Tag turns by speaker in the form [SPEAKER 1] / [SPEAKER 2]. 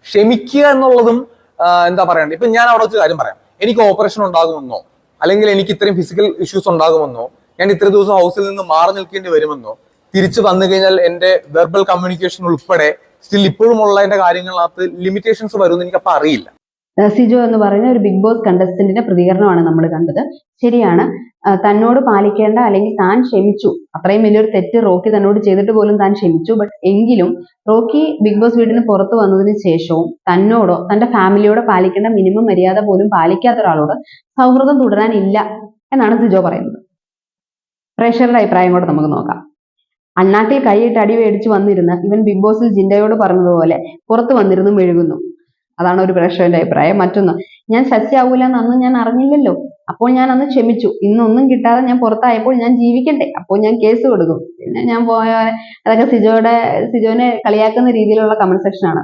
[SPEAKER 1] ക്ഷമിക്കുക എന്നുള്ളതും എന്താ പറയണ്ടേ, ഇപ്പൊ ഞാൻ അവിടെ വെച്ച് കാര്യം പറയാം, എനിക്ക് ഓപ്പറേഷൻ ഉണ്ടാകുമെന്നോ അല്ലെങ്കിൽ എനിക്ക് ഇത്രയും ഫിസിക്കൽ ഇഷ്യൂസ് ഉണ്ടാകുമെന്നോ ഞാൻ ഇത്ര ദിവസം ഹൗസിൽ നിന്ന് മാറി നിൽക്കേണ്ടി വരുമെന്നോ തിരിച്ചു വന്നു കഴിഞ്ഞാൽ എന്റെ വെർബൽ കമ്മ്യൂണിക്കേഷൻ ഉൾപ്പെടെ സ്റ്റിൽ ഇപ്പോഴും ഉള്ള എന്റെ കാര്യങ്ങളിനകത്ത് ലിമിറ്റേഷൻസ് വരുമെന്ന് എനിക്കപ്പോൾ അറിയില്ല.
[SPEAKER 2] സിജോ എന്ന് പറയുന്ന ഒരു ബിഗ് ബോസ് കണ്ടസ്റ്റന്റിന്റെ പ്രതികരണമാണ് നമ്മൾ കണ്ടത്. ശരിയാണ്, തന്നോട് പാലിക്കേണ്ട അല്ലെങ്കിൽ താൻ ക്ഷമിച്ചു, അത്രയും വലിയൊരു തെറ്റ് റോക്കി തന്നോട് ചെയ്തിട്ട് പോലും താൻ ക്ഷമിച്ചു. ബട്ട് എങ്കിലും റോക്കി ബിഗ് ബോസ് വീടിന് പുറത്തു വന്നതിന് ശേഷവും തന്നോടോ തന്റെ ഫാമിലിയോടോ പാലിക്കേണ്ട മിനിമം മര്യാദ പോലും പാലിക്കാത്ത ഒരാളോട് സൗഹൃദം തുടരാനില്ല എന്നാണ് സിജോ പറയുന്നത്. പ്രേക്ഷകരുടെ അഭിപ്രായം കൂടെ നമുക്ക് നോക്കാം. അണ്ണാക്കിൽ കൈയിട്ട് അടി മേടിച്ചു വന്നിരുന്ന ഇവൻ ബിഗ് ബോസിൽ ജിൻഡയോട് പറഞ്ഞതുപോലെ പുറത്തു വന്നിരുന്നു മെഴുകുന്നു. അതാണ് ഒരു പ്രേക്ഷകന്റെ അഭിപ്രായം. മറ്റൊന്ന്, ഞാൻ ശശിയാവൂല എന്ന് അന്ന് ഞാൻ അറിഞ്ഞില്ലല്ലോ, അപ്പോൾ ഞാൻ അന്ന് ക്ഷമിച്ചു. ഇന്നൊന്നും കിട്ടാതെ ഞാൻ പുറത്തായപ്പോൾ ഞാൻ ജീവിക്കണ്ടേ, അപ്പോൾ ഞാൻ കേസ് കൊടുക്കും. പിന്നെ ഞാൻ പോയ അതൊക്കെ സിജോനെ കളിയാക്കുന്ന രീതിയിലുള്ള കമന്റ് സെക്ഷൻ ആണ്.